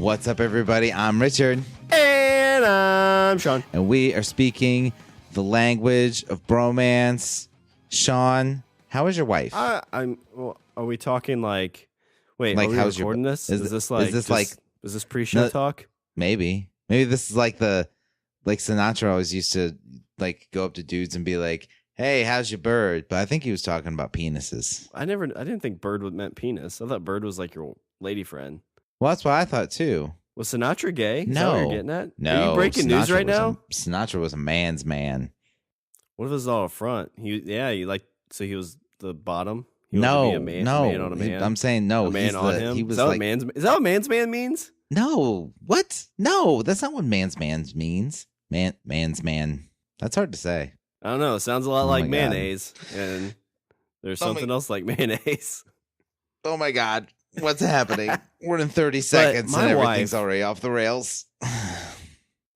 What's up, everybody? I'm Richard. And I'm Sean. And we are speaking the language of bromance. Sean, how is your wife? Well, are we talking like... Wait, like, are we how's recording your, this? Is this pre-show no, talk? Maybe this is like Sinatra always used to like go up to dudes and be like, hey, how's your bird? But I think he was talking about penises. I didn't think bird meant penis. I thought bird was like your lady friend. Well, that's what I thought too. Was Sinatra gay? Is no. that what you're getting at? No. Are you breaking Sinatra news right now? Sinatra was a man's man. What if it was all up front? He was the bottom? No. Man on a man? I'm saying no. A man on him? He was is that what man's man means? No. What? No, that's not what man's man means. Man's man. That's hard to say. I don't know. It sounds a lot like mayonnaise. And there's something else like mayonnaise. Oh my God. What's happening? We're in 30 seconds and everything's already off the rails.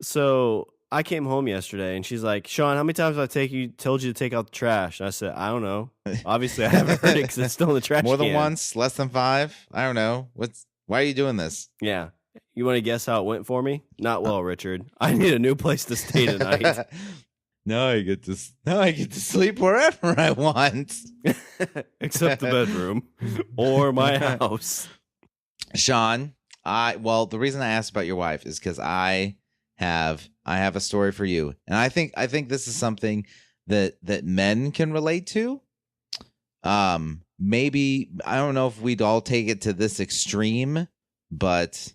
So I came home yesterday and she's like, Sean, how many times have I told you to take out the trash? And I said, I don't know. Obviously, I haven't heard it because it's still in the trash More than can. once? Less than 5? I don't know. Why are you doing this? Yeah. You want to guess how it went for me? Not well, Richard. I need a new place to stay tonight. Now I get to sleep wherever I want. Except the bedroom or my house. Sean, the reason I asked about your wife is because I have a story for you. And I think this is something that men can relate to. Maybe I don't know if we'd all take it to this extreme, but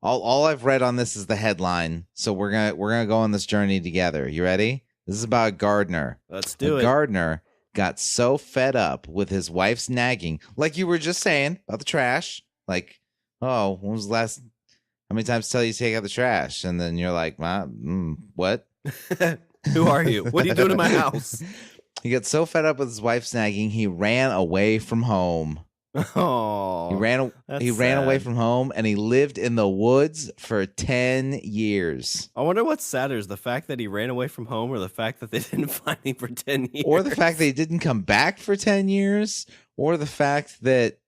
all I've read on this is the headline. So we're gonna go on this journey together. You ready? This is about a gardener. Let's do it. A gardener got so fed up with his wife's nagging, like you were just saying about the trash. Like, oh, when was the last? How many times tell you to take out the trash? And then you're like, what? Who are you? What are you doing in my house? He got so fed up with his wife's nagging, he ran away from home. Oh, he ran away from home and he lived in the woods for 10 years. I wonder what's sadder, is the fact that he ran away from home or the fact that they didn't find him for 10 years? Or the fact that he didn't come back for 10 years? Or the fact that,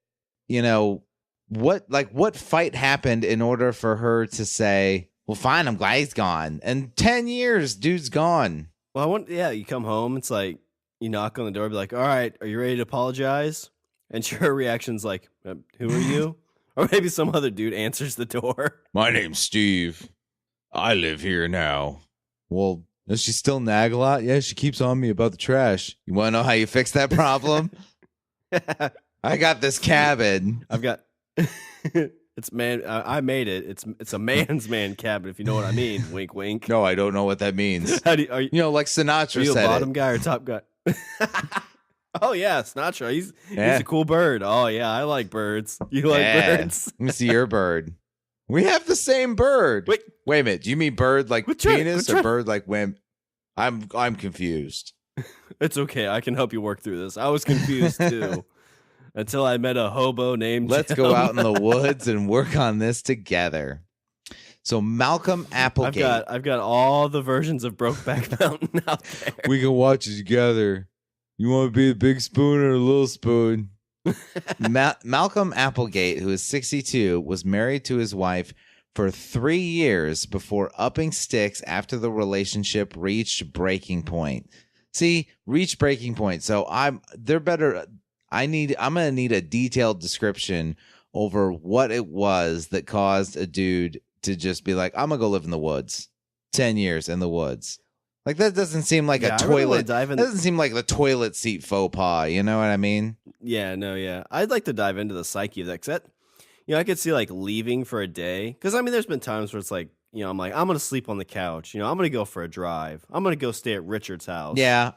what fight happened in order for her to say, well, fine, I'm glad he's gone. And 10 years, dude's gone. Well, you come home, it's like, you knock on the door, be like, all right, are you ready to apologize? And her reaction's like, who are you? Or maybe some other dude answers the door. My name's Steve. I live here now. Well, does she still nag a lot? Yeah, she keeps on me about the trash. You want to know how you fix that problem? I got this cabin. I've got... It's man. I made it. It's a man's man cabin, if you know what I mean. Wink, wink. No, I don't know what that means. Are you like Sinatra are you said a bottom guy or top guy? Oh yeah, Sinatra. He's a cool bird. Oh yeah, I like birds. You like birds? Let me see your bird. We have the same bird. Wait a minute. Do you mean bird like penis or bird like wimp? I'm confused. It's okay. I can help you work through this. I was confused too. Until I met a hobo named Let's Jim. go out in the woods and work on this together. So Malcolm Applegate. I've got all the versions of Brokeback Mountain out there. We can watch it together. You want to be the big spoon or the little spoon? Malcolm Applegate, who is 62, was married to his wife for 3 years before upping sticks after the relationship reached breaking point. See, reached breaking point. So I'm gonna need a detailed description over what it was that caused a dude to just be like, I'm gonna go live in the woods. 10 years in the woods. Like, that doesn't seem like a toilet. That doesn't seem like the toilet seat faux pas. You know what I mean? Yeah, no, yeah. I'd like to dive into the psyche of that. 'Cause I could see like leaving for a day. Because there's been times where it's like, I'm like, I'm gonna sleep on the couch. I'm gonna go for a drive. I'm gonna go stay at Richard's house. Yeah,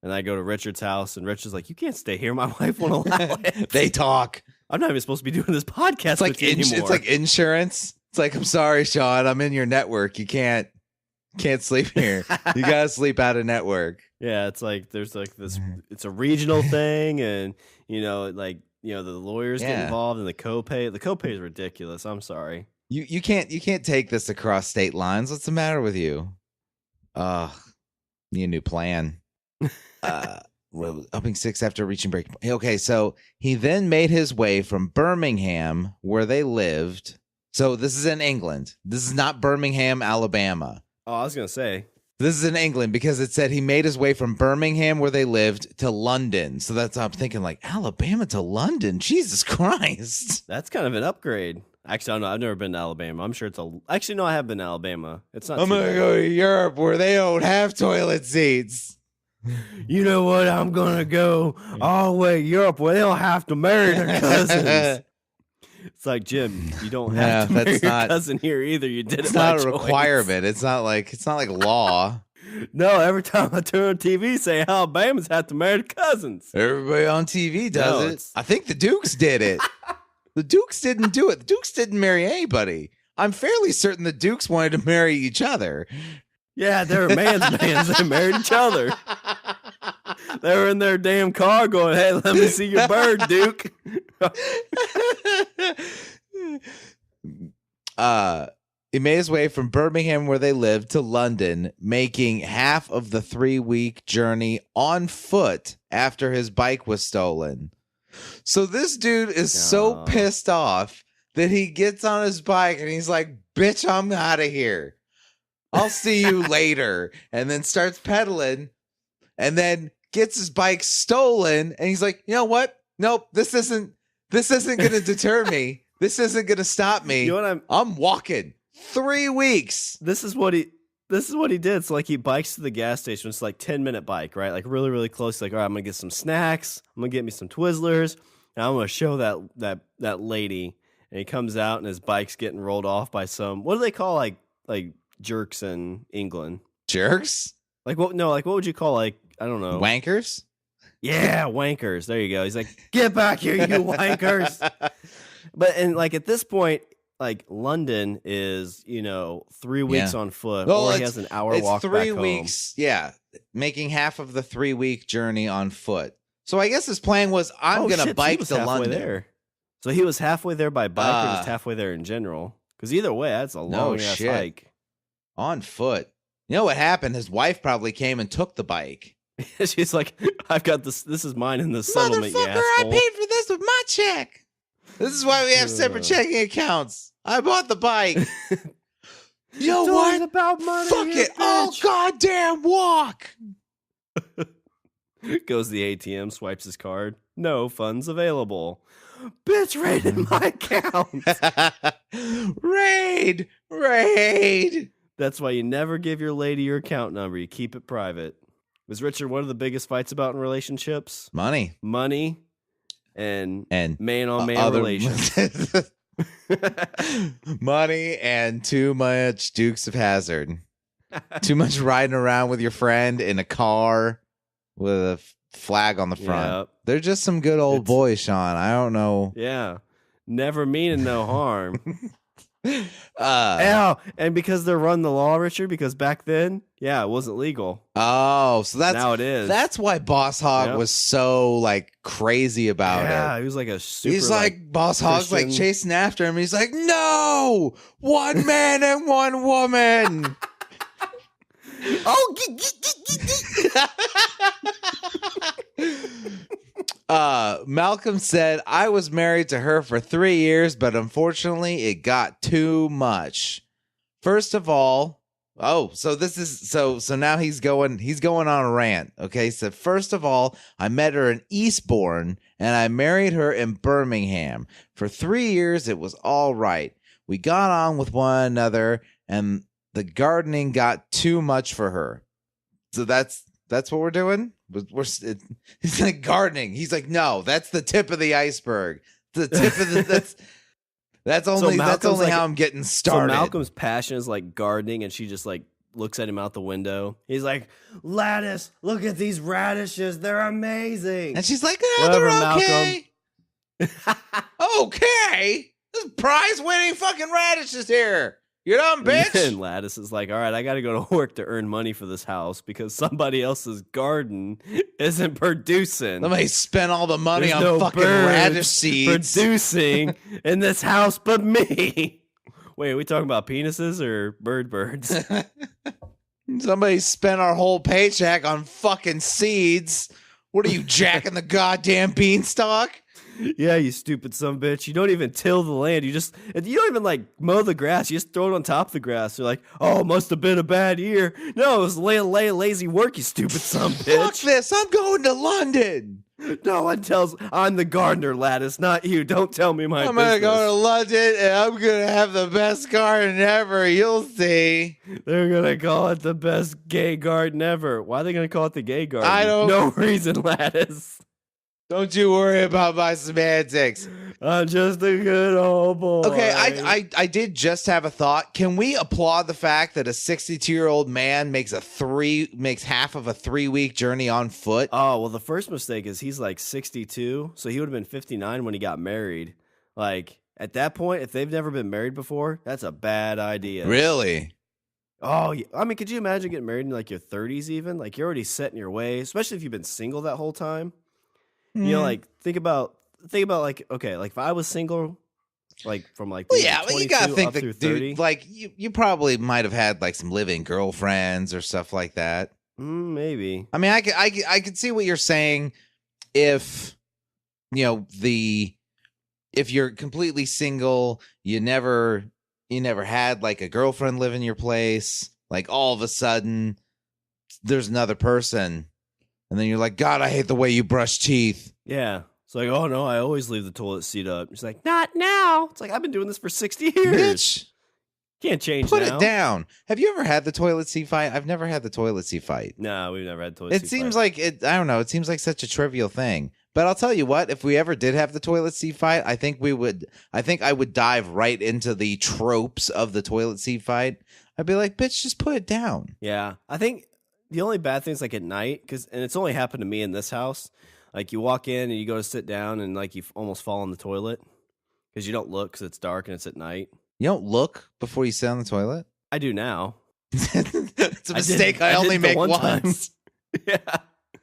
And I go to Richard's house, and Richard's like, you can't stay here. My wife won't allow it. They talk. I'm not even supposed to be doing this podcast with you anymore. It's like insurance. It's like, I'm sorry, Sean. I'm in your network. You can't sleep here. You got to sleep out of network. Yeah, it's like there's like this. It's a regional thing, and the lawyers get involved, and the copay. The copay is ridiculous. I'm sorry. You can't take this across state lines. What's the matter with you? Need a new plan. Upping six after reaching break. Okay, so he then made his way from Birmingham, where they lived, So this is in England. This is not Birmingham, Alabama. Oh, I was going to say. This is in England because it said he made his way from Birmingham, where they lived, to London. So that's I'm thinking like Alabama to London. Jesus Christ. That's kind of an upgrade. Actually, I don't know. I've never been to Alabama. I'm sure it's Actually, no, I have been to Alabama. It's not. I'm going to go to Europe where they don't have toilet seats. You know what? I'm going to go all the way to Europe where they don't have to marry their cousins. It's like, Jim, you don't have to marry your cousin here either. You did it. It's not a requirement. It's not like law. No, every time I turn on TV, say Alabamans have to marry the cousins. Everybody on TV does it. I think the Dukes did it. The Dukes didn't do it. The Dukes didn't marry anybody. I'm fairly certain the Dukes wanted to marry each other. Yeah, they were mans. They married each other. They were in their damn car going, hey, let me see your bird, Duke. He made his way from Birmingham, where they lived, to London, making half of the 3-week journey on foot after his bike was stolen. So this dude is so pissed off that he gets on his bike and he's like, bitch, I'm out of here. I'll see you later. And then starts pedaling and then gets his bike stolen. And he's like, you know what? Nope, this isn't going to deter me. This isn't going to stop me. You know what I'm walking 3 weeks. This is what he did. So like he bikes to the gas station. It's like 10-minute bike, right? Like really, really close. Like, all right, I'm going to get some snacks. I'm going to get me some Twizzlers. And I'm going to show that lady. And he comes out and his bike's getting rolled off by some, what do they call like jerks in England? Jerks? Like what would you call, like, I don't know. Wankers? Yeah, wankers. There you go. He's like, get back here, you wankers. And like at this point, like London is, 3 weeks on foot, or he has an hour walk back home. 3 weeks, yeah, making half of the 3-week journey on foot. So I guess his plan was, I'm going to bike to London. There. So he was halfway there by bike or just halfway there in general? Because either way, that's a long-ass hike. On foot. You know what happened? His wife probably came and took the bike. She's like, I've got this. This is mine in the settlement, you asshole. I paid for this with my check. This is why we have separate checking accounts. I bought the bike. You know what? About money, fuck it. All goddamn walk. Goes to the ATM, swipes his card. No funds available. Bitch, raided my account. Raid. That's why you never give your lady your account number. You keep it private. Was Richard one of the biggest fights about in relationships? Money, and man-on-man relations. Money and too much Dukes of Hazzard. Too much riding around with your friend in a car with a flag on the front. Yep. They're just some good old boys, Sean. I don't know. Yeah. Never meaning no harm. And because they're running the law, Richard, because back then, it wasn't legal. Oh, so now it is. That's why Boss Hogg was so like crazy about it. Yeah, he was like a super. He's like Boss Hogg's like chasing after him. He's like, no, one man and one woman. Malcolm said, I was married to her for 3 years, but unfortunately it got too much. First of all, so now he's going on a rant. Okay, so first of all, I met her in Eastbourne and I married her in Birmingham. For 3 years it was all right. We got on with one another and the gardening got too much for her. So that's what we're doing. He's like gardening. He's like, no, that's the tip of the iceberg. The tip of the that's only like, how I'm getting started. So Malcolm's passion is like gardening, and she just like looks at him out the window. He's like, Lattice, look at these radishes. They're amazing. And she's like, they're okay. Okay. This prize-winning fucking radishes here. You dumb bitch. And Lattice is like, all right, I got to go to work to earn money for this house because somebody else's garden isn't producing. Somebody spent all the money on fucking radish seeds. Producing in this house but me. Wait, are we talking about penises or birds? Somebody spent our whole paycheck on fucking seeds. What are you, jacking the goddamn beanstalk? Yeah, you stupid son of a bitch. You don't even till the land. You don't even like mow the grass. You just throw it on top of the grass. You're like, oh, must have been a bad year. No, it was lazy work, you stupid son of a bitch. Fuck this. I'm going to London. No one tells. I'm the gardener, Lattice, not you. Don't tell me my I'm business. going to go to London and I'm going to have the best garden ever. You'll see. They're going to call it the best gay garden ever. Why are they going to call it the gay garden? I don't. No reason, Lattice. Don't you worry about my semantics. I'm just a good old boy. Okay, I did just have a thought. Can we applaud the fact that a 62-year-old man makes half of a 3-week journey on foot? Oh, well, the first mistake is he's like 62, so he would have been 59 when he got married. Like, at that point, if they've never been married before, that's a bad idea. Really? Oh, I mean, could you imagine getting married in like your 30s even? Like, you're already set in your ways, especially if you've been single that whole time. You know, like think about like, okay, like if I was single, like from like well, yeah, well, you gotta think that, through 30, dude, like you probably might have had like some live-in girlfriends or stuff like that. Maybe. I mean, I could see what you're saying if if you're completely single, you never had like a girlfriend live in your place, like all of a sudden there's another person. And then you're like, God, I hate the way you brush teeth. Yeah. It's like, oh, no, I always leave the toilet seat up. She's like, not now. It's like, I've been doing this for 60 years. Bitch. Can't change Put now. it down. Have you ever had the toilet seat fight? I've never had the toilet seat fight. No, we've never had toilet seat fight. It seems like it. I don't know. It seems like such a trivial thing. But I'll tell you what, if we ever did have the toilet seat fight, I think I would dive right into the tropes of the toilet seat fight. I'd be like, bitch, just put it down. Yeah. I think the only bad thing is like at night, and it's only happened to me in this house. Like you walk in and you go to sit down and like you almost fall in the toilet because you don't look because it's dark and it's at night. You don't look before you sit on the toilet? I do now. It's a mistake I only make once. Yeah.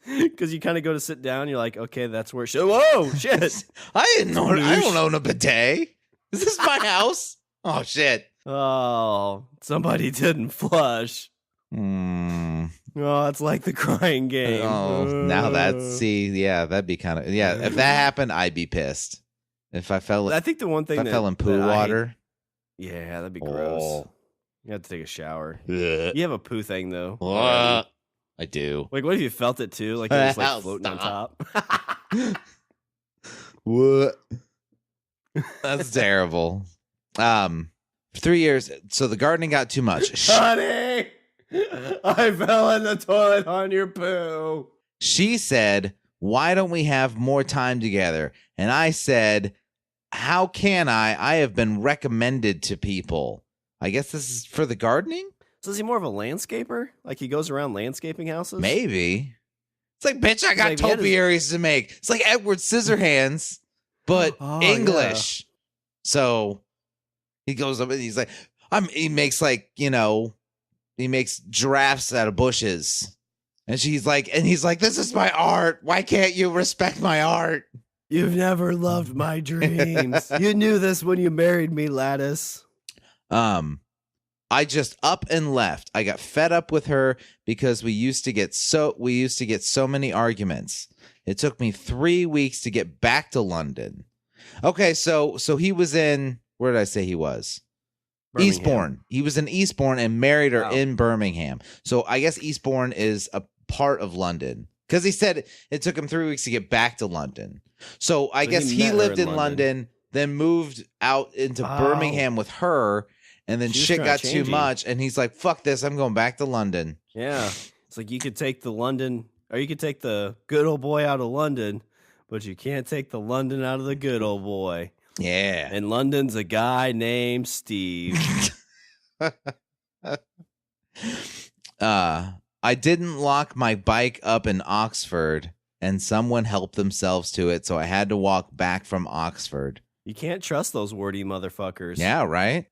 Because you kind of go to sit down. You're like, okay, that's where it should. Whoa, shit. I don't own a bidet. Is this my house? Oh, shit. Oh, somebody didn't flush. Oh, it's like the crying game. Oh, now that'd be kind of, if that happened, I'd be pissed. If I fell, I think the one thing I fell in poo water. Yeah, that'd be gross. You have to take a shower. Yeah. You have a poo thing though. I do. Like, what if you felt it too? Like it was like floating on top. What? That's terrible. 3 years. So the gardening got too much. Honey, I fell in the toilet on your poo. She said, why don't we have more time together? And I said, how can I? I have been recommended to people. I guess this is for the gardening? So is he more of a landscaper? Like he goes around landscaping houses? Maybe. It's like, bitch, I got like, topiaries to make. It's like Edward Scissorhands, but English. Yeah. So he goes up and he's like, he makes like, he makes giraffes out of bushes. And he's like, this is my art. Why can't you respect my art? You've never loved my dreams. You knew this when you married me, Lattice. I just up and left. I got fed up with her because we used to get so many arguments. It took me 3 weeks to get back to London. Okay, so he was in, where did I say he was? Birmingham. Eastbourne. He was in Eastbourne and married her in Birmingham. So I guess Eastbourne is a part of London because he said it took him 3 weeks to get back to London. So I guess he lived in London, then moved out into Birmingham with her, and then shit got too much, and he's like, fuck this, I'm going back to London. Yeah. It's like you could take the London, or you could take the good old boy out of London, but you can't take the London out of the good old boy. Yeah. And London's a guy named Steve. I didn't lock my bike up in Oxford, and someone helped themselves to it, so I had to walk back from Oxford. You can't trust those wordy motherfuckers. Yeah, right?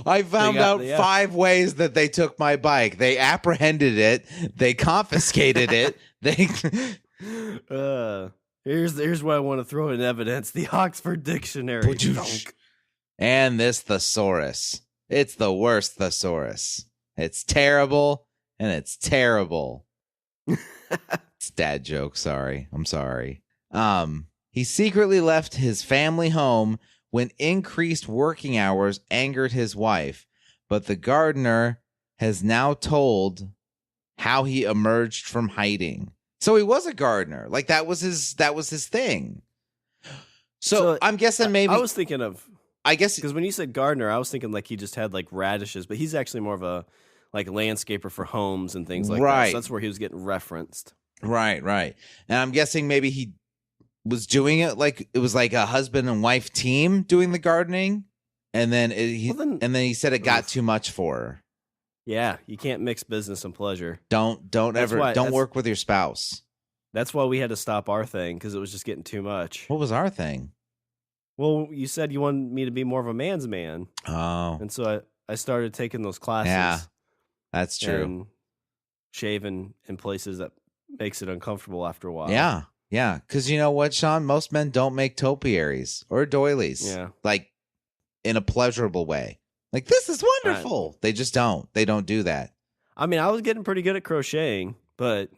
I found out 5 ways that they took my bike. They apprehended it. They confiscated it. Here's what I want to throw in evidence: the Oxford Dictionary. And this thesaurus. It's the worst thesaurus. It's terrible, and it's terrible. It's dad joke. Sorry. I'm sorry. He secretly left his family home when increased working hours angered his wife, but the gardener has now told how he emerged from hiding. So he was a gardener. Like that was his thing. So I'm guessing maybe I was thinking of, I guess because when you said gardener, I was thinking like he just had like radishes, but he's actually more of a like landscaper for homes and things like that. So that's where he was getting referenced. Right. And I'm guessing maybe he was doing it like it was like a husband and wife team doing the gardening, and then he said it got too much for her. Yeah, you can't mix business and pleasure. Don't work with your spouse. That's why we had to stop our thing, because it was just getting too much. What was our thing? Well, you said you wanted me to be more of a man's man. Oh. And so I started taking those classes. Yeah, that's true. And shaving in places that makes it uncomfortable after a while. Yeah, because you know what, Sean? Most men don't make topiaries or doilies. Yeah. Like, in a pleasurable way. Like, this is wonderful. They just don't. They don't do that. I mean, I was getting pretty good at crocheting, but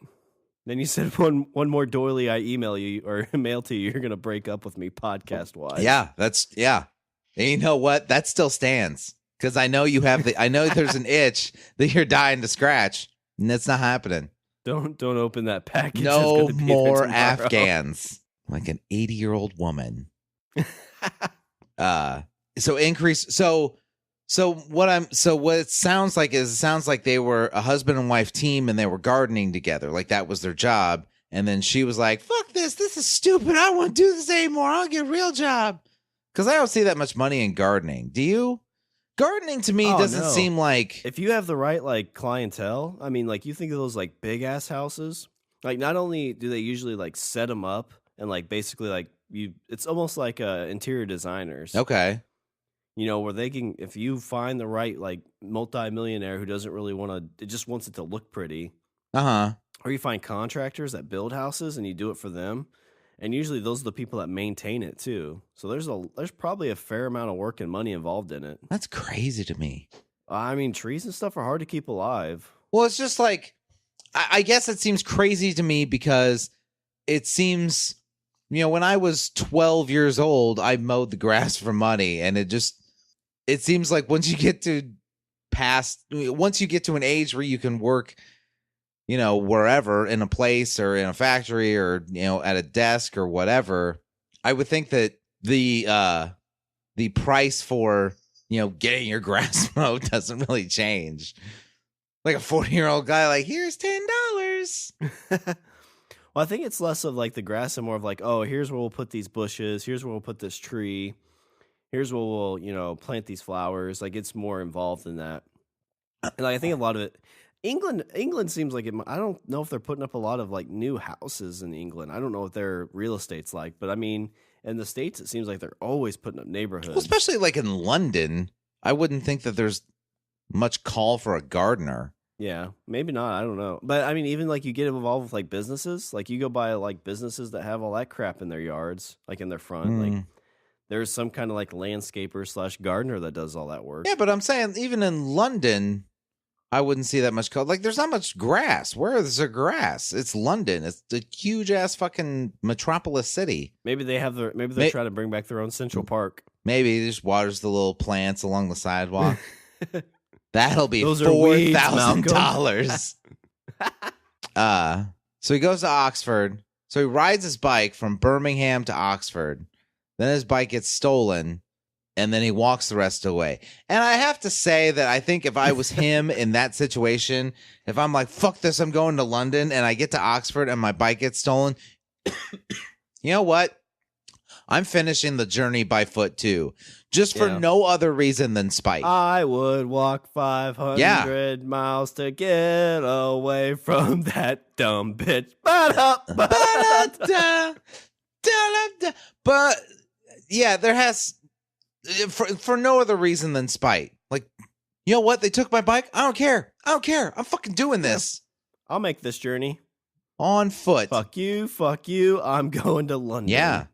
then you said one more doily I email you or mail to you, you're going to break up with me podcast-wise. Yeah, And you know what? That still stands. Because I know I know there's an itch that you're dying to scratch, and it's not happening. Don't open that package. No more Afghans. Like an 80-year-old woman. So what it sounds like they were a husband and wife team and they were gardening together. Like that was their job. And then she was like, fuck this. This is stupid. I don't want to do this anymore. I'll get a real job. Because I don't see that much money in gardening. Do you? Gardening to me doesn't seem like... If you have the right like clientele, I mean, like you think of those like big ass houses, like not only do they usually like set them up and like basically like it's almost like interior designers. Okay. You know, where they can, if you find the right like multi-millionaire who doesn't really it just wants it to look pretty. Uh-huh. Or you find contractors that build houses and you do it for them. And usually those are the people that maintain it too. So there's probably a fair amount of work and money involved in it. That's crazy to me. I mean, trees and stuff are hard to keep alive. Well, it's just like, I guess it seems crazy to me because it seems, you know, when I was 12 years old, I mowed the grass for money. And it seems like once you get to an age where you can work, you know, wherever in a place or in a factory or, you know, at a desk or whatever, I would think that the price for, you know, getting your grass mowed doesn't really change. Like a 40-year-old guy, like, here's $10. Well, I think it's less of like the grass and more of like, oh, here's where we'll put these bushes. Here's where we'll put this tree. Here's where we'll, you know, plant these flowers. Like it's more involved than that. And like, I think a lot of it, England seems like I don't know if they're putting up a lot of like new houses in England. I don't know what their real estate's like, but I mean, in the States, it seems like they're always putting up neighborhoods. Well, especially like in London, I wouldn't think that there's much call for a gardener. Yeah, maybe not. I don't know. But I mean, even like you get involved with like businesses, like you go by like businesses that have all that crap in their yards, like in their front, like there's some kind of like landscaper / gardener that does all that work. Yeah, but I'm saying even in London, I wouldn't see that much color. Like, there's not much grass. Where is there grass? It's London. It's a huge ass fucking metropolis city. Maybe they have they're trying to bring back their own Central Park. Maybe he just waters the little plants along the sidewalk. That'll be Those $4,000. So he goes to Oxford. So he rides his bike from Birmingham to Oxford. Then his bike gets stolen. And then he walks the rest of the way. And I have to say that I think if I was him in that situation, if I'm like, fuck this, I'm going to London, and I get to Oxford and my bike gets stolen, you know what? I'm finishing the journey by foot too. Just for no other reason than spite. I would walk 500 miles to get away from that dumb bitch. But yeah, there has... For no other reason than spite. Like, you know what? They took my bike. I don't care. I'm fucking doing this. I'll make this journey. On foot. Fuck you. I'm going to London. Yeah.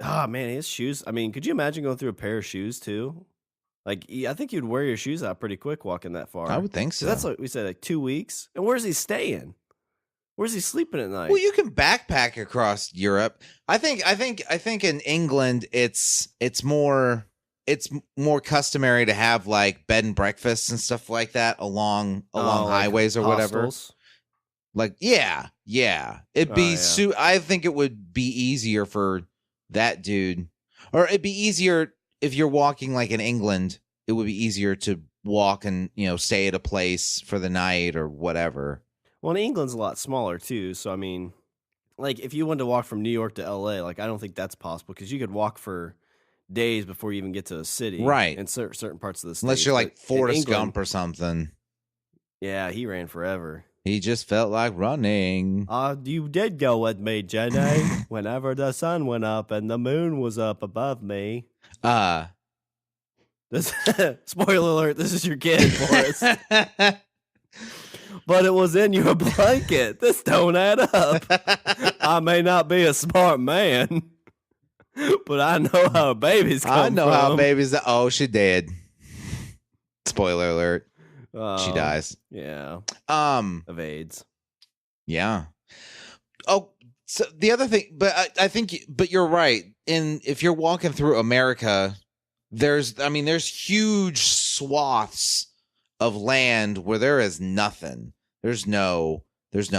Oh, man, his shoes. I mean, could you imagine going through a pair of shoes, too? Like, I think you'd wear your shoes out pretty quick walking that far. I would think so. That's what we said, like 2 weeks. And where's he staying? Where's he sleeping at night? Well, you can backpack across Europe. I think in England it's more customary to have like bed and breakfasts and stuff like that along highways or whatever. Hostels? Like yeah. It'd be I think it would be easier for that dude, or it'd be easier if you're walking like in England. It would be easier to walk and stay at a place for the night or whatever. Well, and England's a lot smaller too, so I mean, like if you wanted to walk from New York to LA, like I don't think that's possible because you could walk for days before you even get to a city, right? In certain parts of the state, unless you're like Forrest Gump or something. Yeah, he ran forever. He just felt like running. You did go with me, Jenny, whenever the sun went up and the moon was up above me. Spoiler alert, this is your kid, Forrest. But it was in your blanket. This don't add up. I may not be a smart man, but I know how babies come I know from. how babies... Oh, she did. Spoiler alert. She dies. Yeah. Of AIDS. Yeah. Oh, so the other thing... But I think... But you're right. If you're walking through America, there's huge swaths of land where there is nothing. There's no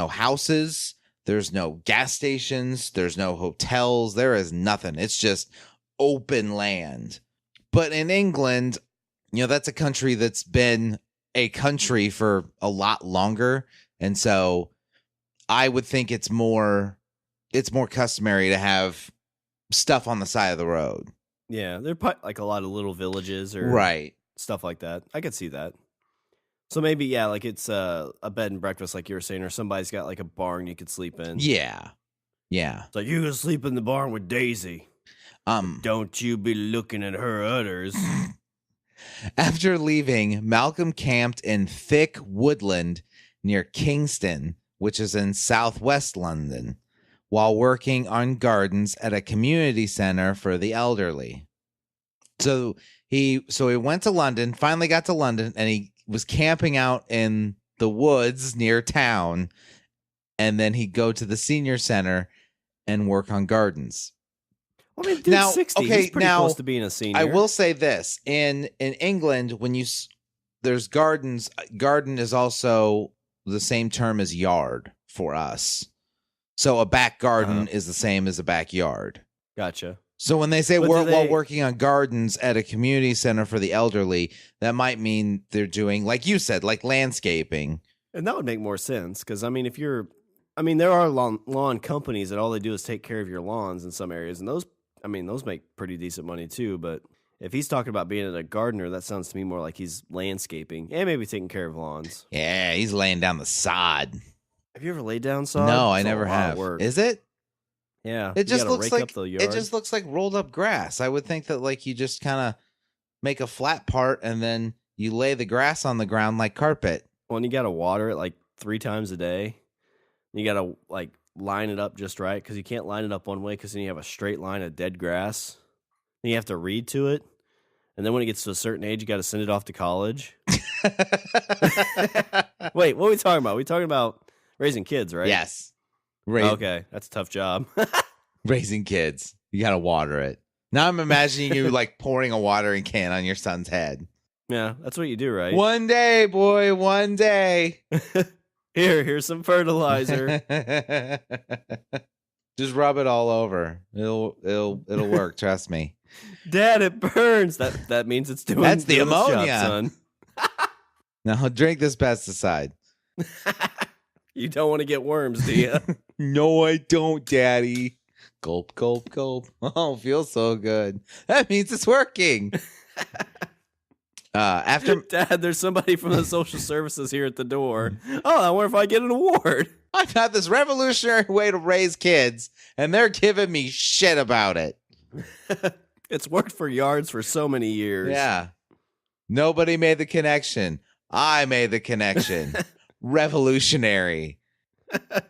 houses, there's no gas stations, there's no hotels, there is nothing. It's just open land. But in England, that's a country that's been a country for a lot longer, and so I would think it's more customary to have stuff on the side of the road. Yeah, they're like a lot of little villages or right. Stuff like that. I could see that. So maybe, yeah, like it's a bed and breakfast, like you were saying, or somebody's got like a barn you could sleep in. Yeah. It's like, you can sleep in the barn with Daisy. Don't you be looking at her udders. After leaving, Malcolm camped in thick woodland near Kingston, which is in southwest London, while working on gardens at a community center for the elderly. So he went to London, finally got to London, and he was camping out in the woods near town, and then he'd go to the senior center and work on gardens. I mean, dude's 60. He's pretty close to being a senior. I will say this. In England, when there's gardens, garden is also the same term as yard for us. So a back garden is the same as a backyard. Gotcha. So when they say while working on gardens at a community center for the elderly, that might mean they're doing, like you said, like landscaping. And that would make more sense because, I mean, there are lawn companies that all they do is take care of your lawns in some areas. And those make pretty decent money too. But if he's talking about being a gardener, that sounds to me more like he's landscaping and maybe taking care of lawns. Yeah, he's laying down the sod. Have you ever laid down sod? No, I never have. Is it? Yeah, it just looks like rolled up grass. I would think that like you just kind of make a flat part and then you lay the grass on the ground like carpet. Well, and you got to water it like 3 times a day. You got to like line it up just right because you can't line it up one way because then you have a straight line of dead grass. Then you have to read to it, and then when it gets to a certain age, you got to send it off to college. Wait, what are we talking about? We talking about raising kids, right? Yes. Okay, that's a tough job. Raising kids. You got to water it. Now I'm imagining you like pouring a watering can on your son's head. Yeah, that's what you do, right? One day, boy, one day. Here's some fertilizer. Just rub it all over. It'll work, trust me. Dad, it burns. That means it's doing That's the ammonia. Job, son. Now drink this pesticide. You don't want to get worms, do you? No, I don't, Daddy. Gulp, gulp, gulp. Oh, feels so good. That means it's working. After Dad, there's somebody from the social services here at the door. Oh, I wonder if I get an award. I've got this revolutionary way to raise kids, and they're giving me shit about it. It's worked for yards for so many years. Yeah. Nobody made the connection. I made the connection. Revolutionary.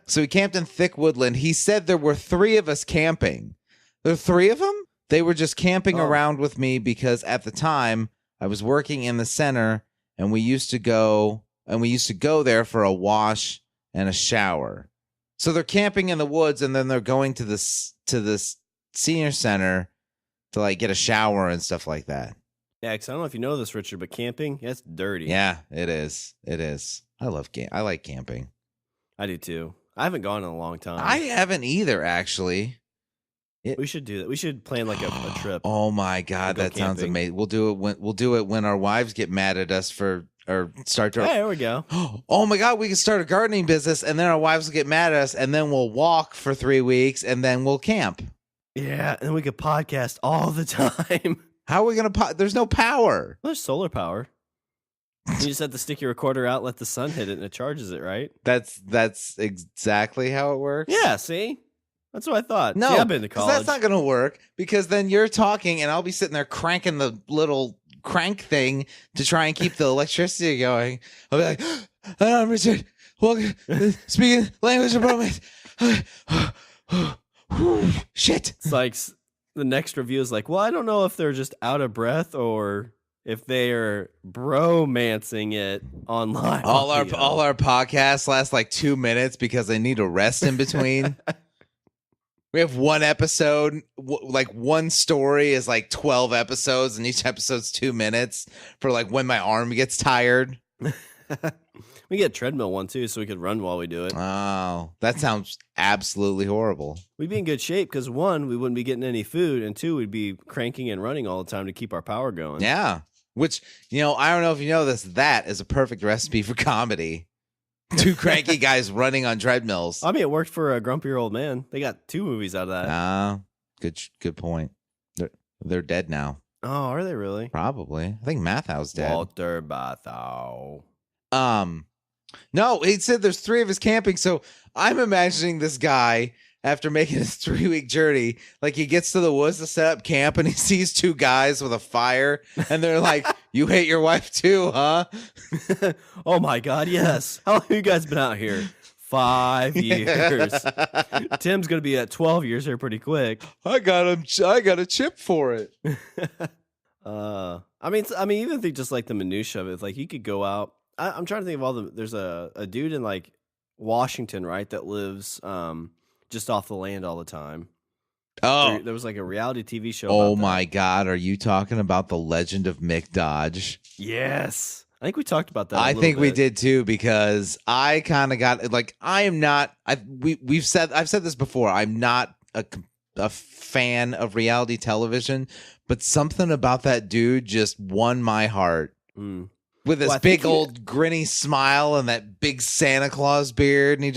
So he camped in thick woodland. He said there were 3 of us camping. There were 3 of them? They were just camping around with me because at the time I was working in the center and we used to go there for a wash and a shower. So they're camping in the woods, and then they're going to this senior center to like get a shower and stuff like that. Yeah, because I don't know if you know this, Richard, but camping, that's dirty. Yeah, it is. It is. I like camping. I do too. I haven't gone in a long time. I haven't either, actually. We should do that. We should plan like a trip. Oh my God, that sounds amazing. We'll do it when our wives get mad at us or start to. Hey, there we go. Oh my God, we can start a gardening business, and then our wives will get mad at us, and then we'll walk for 3 weeks, and then we'll camp. Yeah, and we could podcast all the time. How are we gonna? There's no power. Well, there's solar power. You just have to stick your recorder out, let the sun hit it, and it charges it, right? That's exactly how it works. Yeah, see? That's what I thought. No, see, I've been to college. That's not going to work, because then you're talking and I'll be sitting there cranking the little crank thing to try and keep the electricity going. I'll be like, I'm Richard. Welcome, speaking language of romance. Shit. It's like the next review is like, well, I don't know if they're just out of breath or if they are bromancing it online. All our podcasts last like 2 minutes because they need a rest in between. We have one episode, like one story is like 12 episodes, and each episode's 2 minutes for like when my arm gets tired. We get a treadmill one too, so we could run while we do it. Oh, that sounds absolutely horrible. We'd be in good shape because 1, we wouldn't be getting any food, and 2, we'd be cranking and running all the time to keep our power going. Yeah, which, I don't know if you know this, that is a perfect recipe for comedy. 2 cranky guys running on treadmills. I mean, it worked for a Grumpier Old Man. They got 2 movies out of that. Good point. They're dead now. Oh, are they really? Probably. I think Mathau's dead. Walter Matthau. No, he said there's 3 of us camping, so I'm imagining this guy after making his 3-week journey, like he gets to the woods to set up camp and he sees 2 guys with a fire and they're like, "You hate your wife too, huh?" Oh my God, yes. How long have you guys been out here? 5 years. Tim's gonna be at 12 years here pretty quick. I got a chip for it. I mean, even think just like the minutia of it. Like you could go out. I'm trying to think of all the. There's a dude in like Washington, right, that lives just off the land all the time. Oh, there was like a reality TV show. Oh my God, are you talking about the Legend of Mick Dodge? Yes, I think we talked about that. I think we did too, because I kind of got like, I am not. I've said this before. I'm not a fan of reality television, but something about that dude just won my heart. With his big old grinny smile and that big Santa Claus beard, and he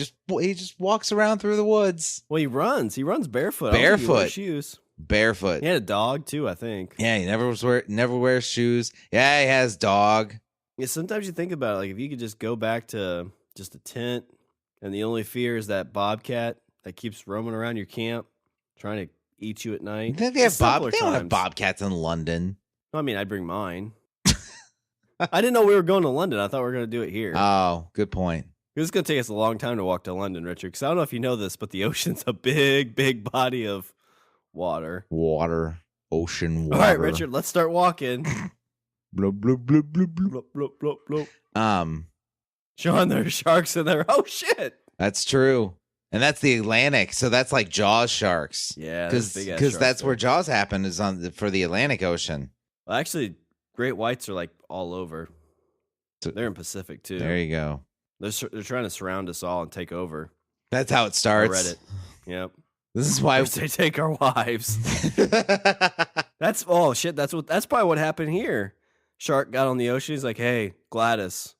just walks around through the woods. Well, he runs barefoot. Barefoot, shoes. Barefoot. He had a dog too, I think. Yeah, he never wears shoes. Yeah, he has dog. Yeah, sometimes you think about it, like if you could just go back to just a tent, and the only fear is that bobcat that keeps roaming around your camp, trying to eat you at night. They don't have bobcats in London. I mean, I'd bring mine. I didn't know we were going to London. I thought we were going to do it here. Oh, good point. It's going to take us a long time to walk to London, Richard, because I don't know if you know this, but the ocean's a big, big body of water. Ocean water. All right, Richard, let's start walking. Bloop, bloop, bloop, bloop, bloop. Bloop, bloop, bloop, bloop. Sean, there's sharks in there. Oh, shit. That's true. And that's the Atlantic, so that's like Jaws sharks. Yeah, because that's where Jaws happened, is for the Atlantic Ocean. Well, actually, great whites are like all over. They're in Pacific too. There you go. They're trying to surround us all and take over. That's how it starts. I read it. Yep. This is why they take our wives. That's probably what happened here. Shark got on the ocean. He's like, "Hey, Gladys,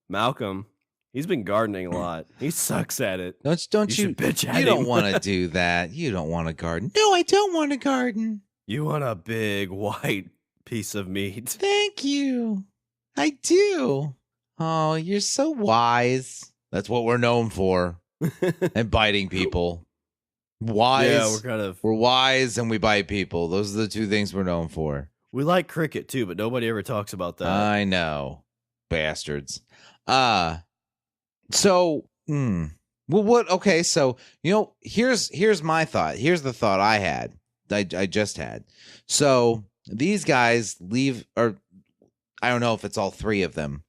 Malcolm, he's been gardening a lot. He sucks at it. Don't you bitch at you him. don't want to do that. You don't want to garden. No, I don't want to garden. You want a big white piece of meat. Thank you. I do. Oh, you're so wise. That's what we're known for. And biting people. Wise. Yeah, we're wise and we bite people. Those are the 2 things we're known for. We like cricket too, but nobody ever talks about that. I know. Bastards. Well, what? Okay, so here's my thought. Here's the thought I had. I just had. So these guys leave, or I don't know if it's all 3 of them,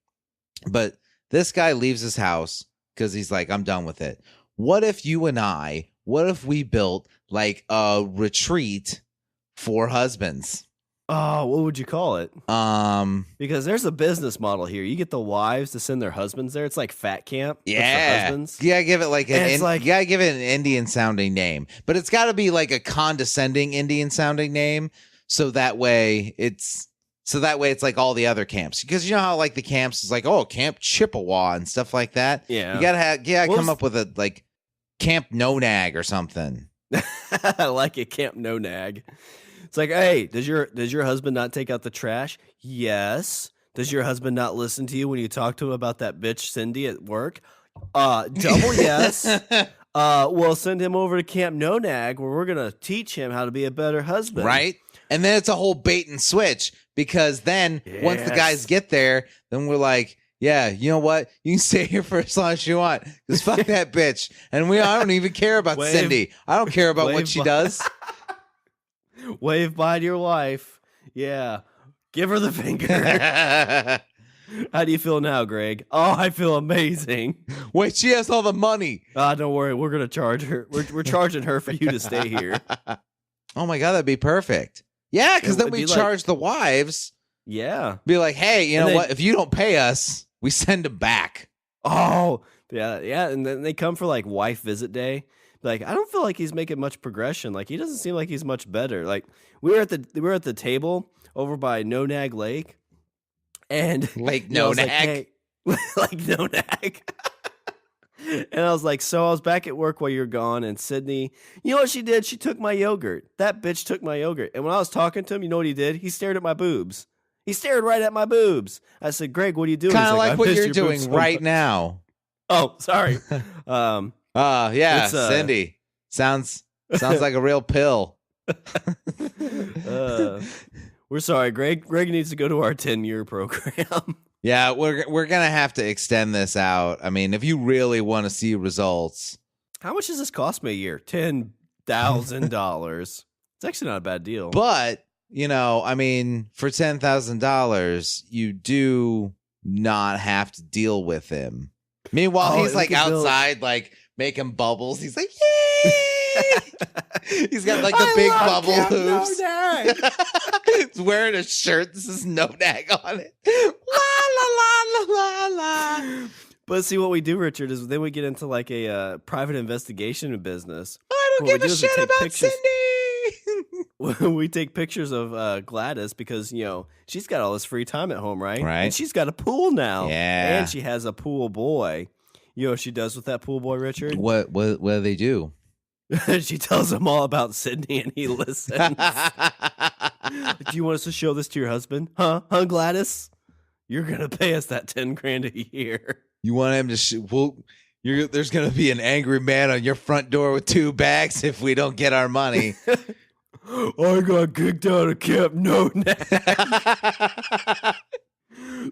but this guy leaves his house because he's like, I'm done with it. What if we built like a retreat for husbands? Oh, what would you call it? Because there's a business model here. You get the wives to send their husbands there. It's like fat camp. Yeah, but for husbands. You gotta give it like you gotta give it an Indian sounding name, but it's got to be like a condescending Indian sounding name, so that way it's like all the other camps. Because you know how like the camps is like, oh, Camp Chippewa and stuff like that. Yeah, you gotta come up with a like Camp NoNag or something. I like it, Camp NoNag. It's like, hey, does your husband not take out the trash? Yes. Does your husband not listen to you when you talk to him about that bitch Cindy at work? Double yes. We'll send him over to Camp NoNag where we're gonna teach him how to be a better husband. Right? And then it's a whole bait and switch, because then once the guys get there, then we're like, yeah, you know what? You can stay here for as long as you want, because fuck that bitch. And I don't even care about Cindy. I don't care about what she does. Wave bye to your wife. Yeah. Give her the finger. How do you feel now, Greg? Oh, I feel amazing. Wait, she has all the money. Don't worry. We're going to charge her. We're charging her for you to stay here. Oh, my God. That'd be perfect. Yeah, because then we charge the wives. Yeah. Be like, hey, you know what? If you don't pay us, we send them back. Oh, yeah. Yeah. And then they come for like wife visit day. Like, I don't feel like he's making much progression. Like, he doesn't seem like he's much better. Like, we were at the table over by NoNag Lake, and Lake NoNag, like NoNag. And I was like, so I was back at work while you were gone, and Sydney, you know what she did? She took my yogurt. That bitch took my yogurt. And when I was talking to him, you know what he did? He stared at my boobs. He stared right at my boobs. I said, Greg, what are you doing? Kind of like what you're doing right now. Oh, sorry. Yeah, Cindy. Sounds like a real pill. We're sorry, Greg. Greg needs to go to our 10-year program. Yeah, we're gonna have to extend this out. I mean, if you really want to see results. How much does this cost me a year? $10,000. It's actually not a bad deal. But, you know, I mean, for $10,000, you do not have to deal with him. Meanwhile, he's like outside, like making bubbles. He's like, yay! He's got like the big bubble hoops. He's wearing a shirt. This is NoNag on it. La la la la la la. But see, what we do, Richard, is then we get into like a private investigation business. I don't give a shit about Cindy. We take pictures of Gladys because, you know, she's got all this free time at home, right? Right. And she's got a pool now. Yeah. And she has a pool boy. You know what she does with that pool boy, Richard? What do they do? She tells him all about Sydney, and he listens. Do you want us to show this to your husband? Huh, Gladys? You're going to pay us that $10,000 a year. You want him to there's going to be an angry man on your front door with 2 bags if we don't get our money. I got kicked out of Camp NoNag.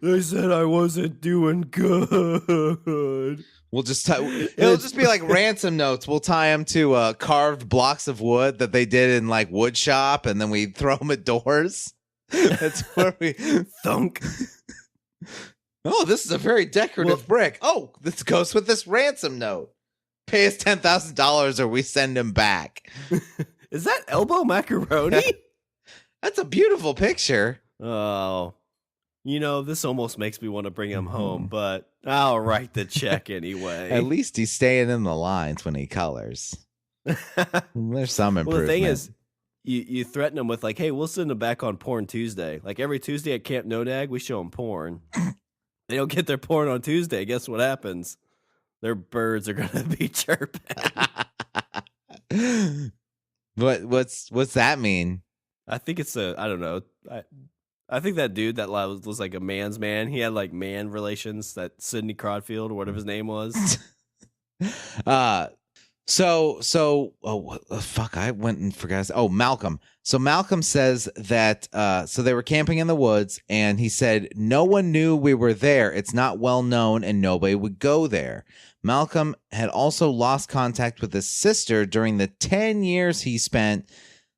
They said I wasn't doing good. We'll just it'll just be like ransom notes. We'll tie them to carved blocks of wood that they did in like wood shop, and then we throw them at doors. That's where we thunk. Oh, this is a very decorative brick. Oh, this goes with this ransom note. Pay us $10,000 or we send him back. Is that elbow macaroni? That's a beautiful picture. Oh, you know, this almost makes me want to bring him home, but I'll write the check anyway. At least he's staying in the lines when he colors. There's some improvement. Well, the thing is, you threaten them with like, hey, we'll send them back on Porn Tuesday. Like every Tuesday at Camp NoNag, we show them porn. They don't get their porn on Tuesday. Guess what happens? Their birds are going to be chirping. What's that mean? I think it's I don't know. I think that dude that was like a man's man. He had like man relations. That Sidney Crodfield or whatever his name was. Fuck, I went and forgot. Oh, Malcolm. So Malcolm says that so they were camping in the woods, and he said no one knew we were there. It's not well known, and nobody would go there. Malcolm had also lost contact with his sister during the 10 years he spent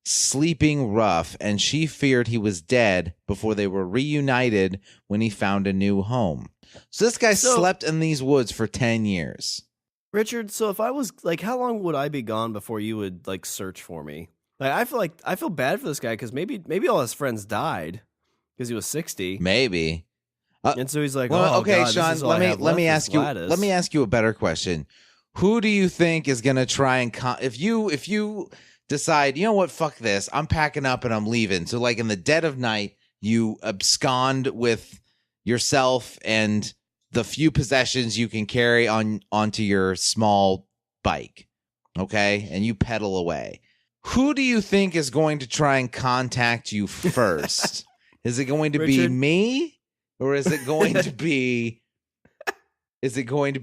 sleeping rough, and she feared he was dead before they were reunited when he found a new home. So this guy So- slept in these woods for 10 years. Richard, so if I was like, how long would I be gone before you would like search for me? Like I feel bad for this guy because maybe all his friends died because he was 60, Maybe. and so he's like, Well, oh, okay, God, this Sean, is all let I me have let me left ask is you Gladys. let me ask you a better question. Who do you think is going to try and if you decide, you know what, fuck this, I'm packing up and I'm leaving. So like in the dead of night, you abscond with yourself and the few possessions you can carry onto your small bike. Okay? And you pedal away. Who do you think is going to try and contact you first? Is it going to be Richard? me? Or is it going to be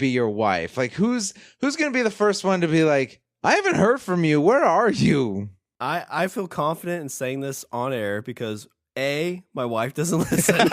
your wife? Like who's going to be the first one to be like, I haven't heard from you. Where are you? I feel confident in saying this on air because A, my wife doesn't listen,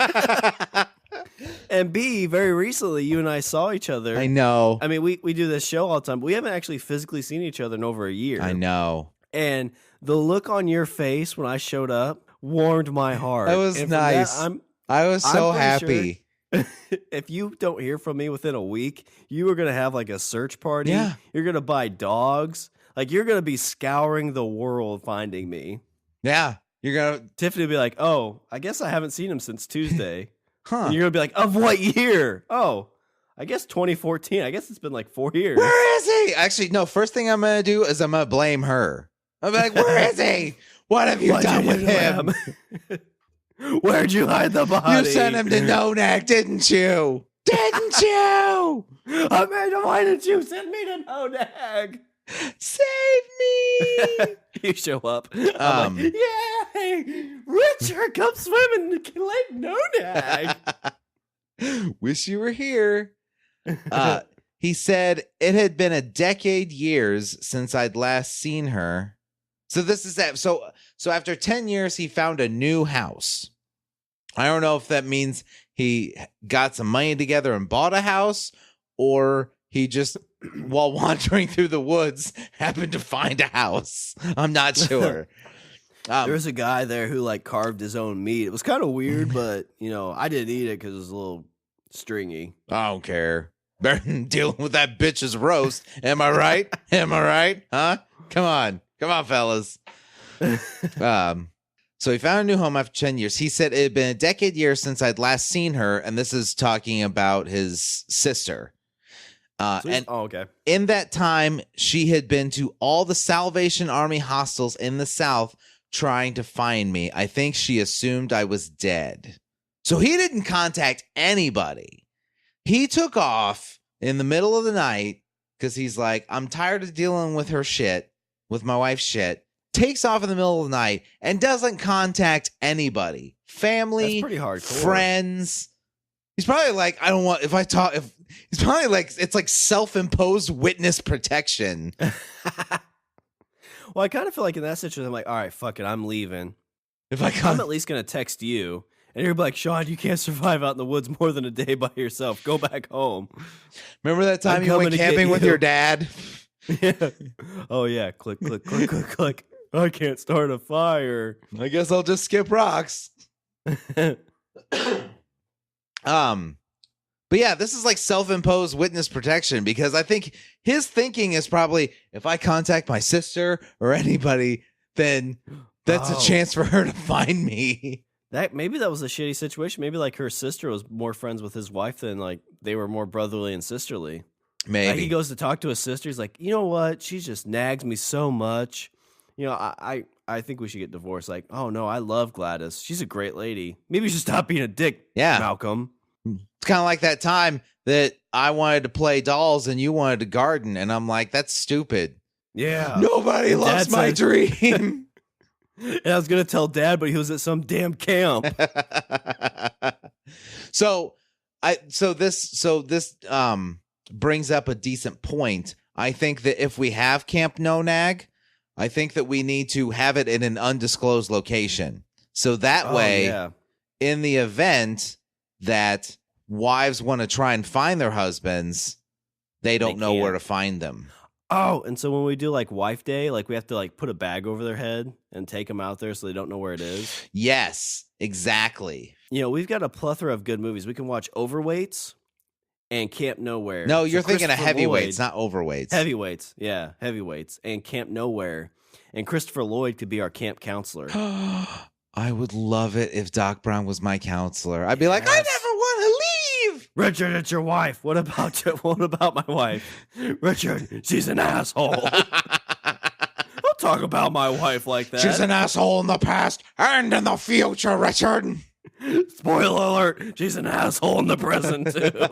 and B, very recently you and I saw each other. I know. I mean, we do this show all the time, but we haven't actually physically seen each other in over a year. I know. And the look on your face when I showed up warmed my heart. That was And from nice. that, I was so I'm pretty happy. if you don't hear from me within a week, you are going to have like a search party. Yeah. You're going to buy dogs. Like you're going to be scouring the world finding me. Yeah. You're going to Tiffany will be like, oh, I guess I haven't seen him since Tuesday. Huh. And you're going to be like, of what year? Oh, I guess 2014. I guess it's been like 4 years. Where is he? Actually, no, first thing I'm going to do is I'm going to blame her. I'm like, where is he? What have you done with him? Where'd you hide the body? You sent him to NoNag, didn't you? Didn't you? I made him. Why did you send me to NoNag? Save me. You show up. I'm like, yay! Richard, come swimming to Lake NoNag. Wish you were here. He said it had been a decade years since I'd last seen her. So this is that. So after 10 years, he found a new house. I don't know if that means he got some money together and bought a house, or he just, while wandering through the woods, happened to find a house. I'm not sure. There was a guy there who like carved his own meat. It was kind of weird, but you know, I didn't eat it because it was a little stringy. I don't care. Better than dealing with that bitch's roast. Am I right? Am I right? Huh? Come on, fellas. So he found a new home after 10 years. He said it had been a decade years since I'd last seen her, and this is talking about his sister. Okay. In that time, she had been to all the Salvation Army hostels in the South trying to find me. I think she assumed I was dead. So he didn't contact anybody. He took off in the middle of the night because he's like, I'm tired of dealing with her shit, with my wife's shit. Takes off in the middle of the night and doesn't contact anybody. Family, That's pretty hardcore. Friends. He's probably like, I don't want, if he's probably like, it's like self-imposed witness protection. Well, I kind of feel like in that situation, I'm like, all right, fuck it, I'm leaving. If I I'm at least going to text you. And you're like, Sean, you can't survive out in the woods more than a day by yourself. Go back home. Remember that time I'm you went coming to get camping with you. your dad? Yeah. Oh, yeah. Click, click, click, click, click. I can't start a fire. I guess I'll just skip rocks. But yeah, this is like self-imposed witness protection because I think his thinking is probably if I contact my sister or anybody, then that's a chance for her to find me. Maybe that was a shitty situation. Maybe like her sister was more friends with his wife than like they were more brotherly and sisterly. Maybe. Like he goes to talk to his sister. He's like, you know what? She just nags me so much. You know, I think we should get divorced. Like, oh no, I love Gladys. She's a great lady. Maybe you should stop being a dick, Yeah. Malcolm. It's kind of like that time that I wanted to play dolls and you wanted to garden. And I'm like, that's stupid. Yeah. Nobody And loves Dad my said- dream. And I was going to tell Dad, but he was at some damn camp. So this brings up a decent point. I think that if we have Camp NoNag, I think that we need to have it in an undisclosed location. So that way, yeah. in the event that wives want to try and find their husbands, they don't know where to find them. Oh, and so when we do like wife day, like we have to like put a bag over their head and take them out there so they don't know where it is. Yes, exactly. You know, we've got a plethora of good movies. We can watch Overweights, and Camp Nowhere. No, So you're thinking of Christopher heavyweights, Lloyd- not overweights. Heavyweights. Yeah, heavyweights. And Camp Nowhere. And Christopher Lloyd could be our camp counselor. I would love it if Doc Brown was my counselor. I'd be like, I Yes. never want to leave. Richard, it's your wife. What about my wife? Richard, she's an asshole. Don't talk about my wife like that. She's an asshole in the past and in the future, Richard. Spoiler alert, she's an asshole in the present, too.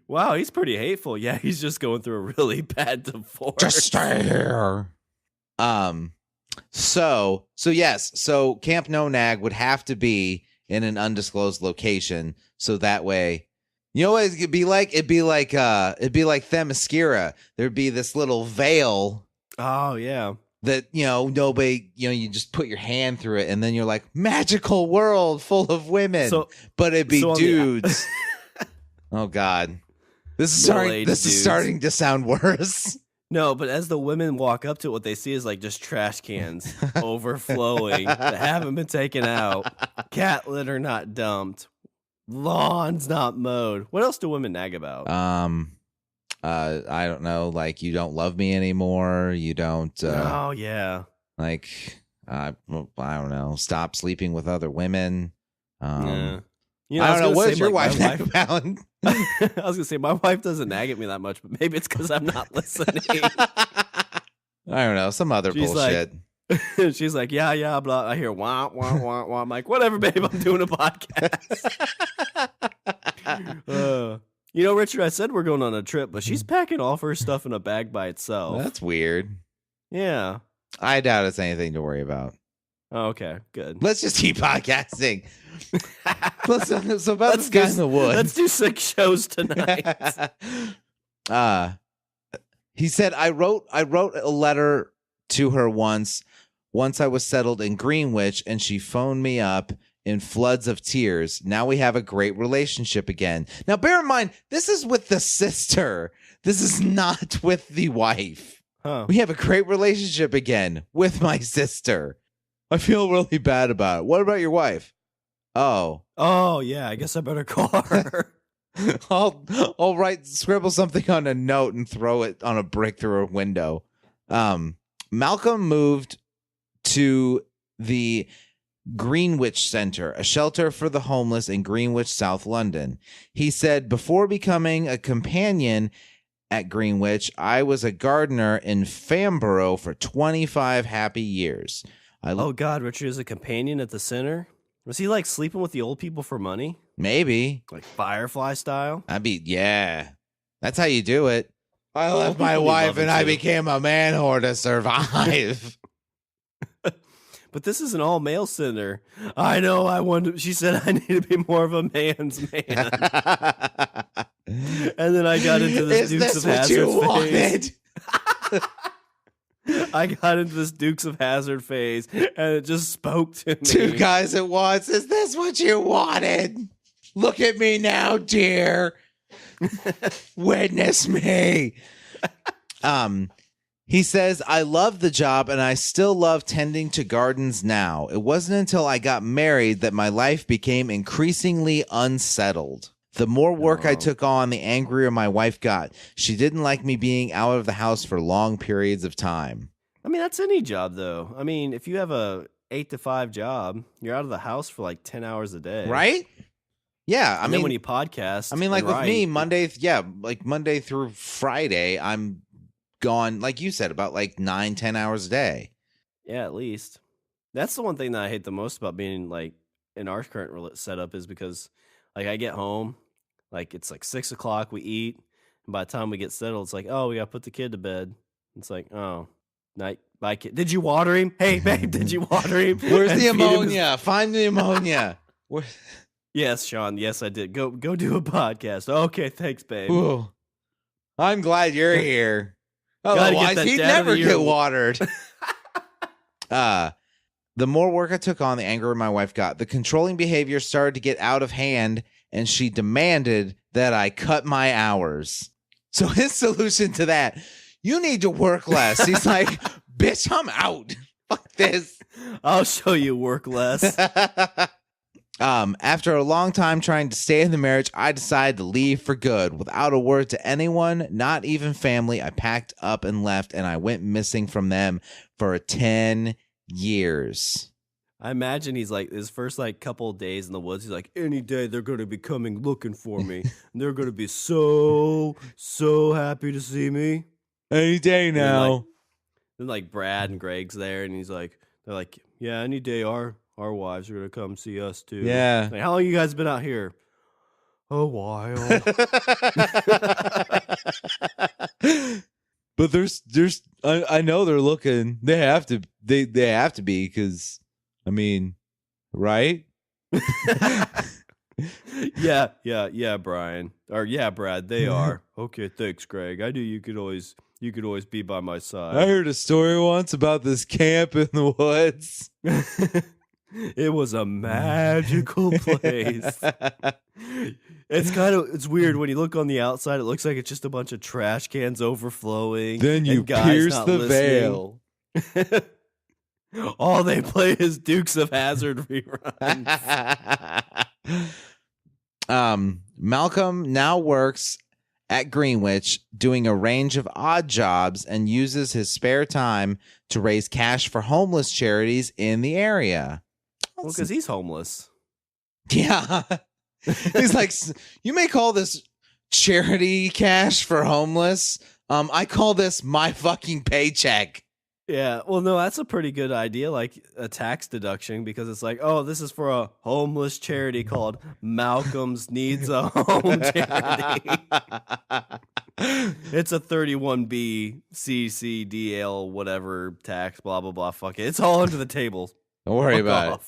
Wow, he's pretty hateful. Yeah, he's just going through a really bad divorce. Just stay here. So Camp NoNag would have to be in an undisclosed location, so that way, you know what it'd be like? It'd be like Themyscira. There'd be this little veil. Oh, yeah. That, nobody, you just put your hand through it and then you're like, magical world full of women. But it'd be dudes. Oh, God. This is starting to sound worse. No, but as the women walk up to it, what they see is like just trash cans overflowing that haven't been taken out, cat litter not dumped, lawns not mowed. What else do women nag about? I don't know, like, you don't love me anymore. You don't. Oh yeah. Like, I don't know. Stop sleeping with other women. Yeah. I don't know. What is your wife nag about? I was gonna say my wife doesn't nag at me that much, but maybe it's because I'm not listening. I don't know. Some other bullshit. She's like, yeah, blah. I hear wah, wah, wah, wah. I'm like, whatever, babe. I'm doing a podcast. Richard, I said we're going on a trip, but she's packing all of her stuff in a bag by itself. That's weird. Yeah. I doubt it's anything to worry about. Oh, okay, good. Let's just keep podcasting. So about this guy in the woods. Let's do 6 shows tonight. He said, I wrote a letter to her once I was settled in Greenwich, and she phoned me up in floods of tears. Now we have a great relationship again. Now, bear in mind, this is with the sister. This is not with the wife. Huh. We have a great relationship again with my sister. I feel really bad about it. What about your wife? Oh, yeah. I guess I better call her. I'll scribble something on a note and throw it on a brick through a window. Malcolm moved to the Greenwich Center, a shelter for the homeless in Greenwich, South London. He said, before becoming a companion at Greenwich, I was a gardener in Farnborough for 25 happy years. Oh, God, Richard is a companion at the center? Was he like sleeping with the old people for money? Maybe. Like Firefly style? Yeah. That's how you do it. I left my wife and I became a man whore to survive. But this is an all-male center. I know. She said I need to be more of a man's man. And then I got into this Dukes of Hazzard phase. I got into this Dukes of Hazzard phase, and it just spoke to me. 2 guys at once. Is this what you wanted? Look at me now, dear. Witness me. He says, I love the job and I still love tending to gardens now. It wasn't until I got married that my life became increasingly unsettled. The more work I took on, the angrier my wife got. She didn't like me being out of the house for long periods of time. I mean, that's any job, though. I mean, if you have a 8 to 5 job, you're out of the house for like 10 hours a day. Right? Yeah. I mean, when you podcast. I mean, like with me, Monday through Friday, I'm gone, like you said, about like 9-10 hours a day. Yeah, at least. That's the one thing that I hate the most about being like in our current setup is because like I get home, like it's like 6 o'clock, we eat, and by the time we get settled, it's like, oh, we gotta put the kid to bed. It's like, oh, night, bye, kid. Did you water him? Hey, babe, did you water him? Where's the ammonia? Find the ammonia. Yes, Sean. Yes, I did. Go do a podcast. Okay, thanks, babe. Ooh. I'm glad you're here. Otherwise, he'd never get watered. The more work I took on, the angrier my wife got. The controlling behavior started to get out of hand, and she demanded that I cut my hours. So his solution to that, you need to work less. He's like, bitch, I'm out. Fuck this. I'll show you work less. After a long time trying to stay in the marriage, I decided to leave for good. Without a word to anyone, not even family, I packed up and left, and I went missing from them for 10 years. I imagine he's like, his first like couple of days in the woods, he's like, any day they're going to be coming looking for me. And they're going to be so happy to see me. Any day now. Then like Brad and Greg's there, and they're like, yeah, any day our wives are going to come see us too. Yeah. Like, how long you guys been out here? A while. But there's I know they're looking. They have to be because I mean, right? Yeah, Brian. Or yeah, Brad, they are. Okay, thanks, Greg. I knew you could always be by my side. I heard a story once about this camp in the woods. It was a magical place. It's weird when you look on the outside, it looks like it's just a bunch of trash cans overflowing. Then you pierce the veil. All they play is Dukes of Hazzard reruns. Malcolm now works at Greenwich doing a range of odd jobs and uses his spare time to raise cash for homeless charities in the area. Well, because he's homeless. Yeah. He's like, you may call this charity cash for homeless. I call this my fucking paycheck. Yeah, well, no, that's a pretty good idea, like a tax deduction, because it's like, oh, this is for a homeless charity called Malcolm's Needs a Home Charity. It's a 31B CCDL whatever tax, blah blah blah. Fuck it, it's all under the table. Don't worry about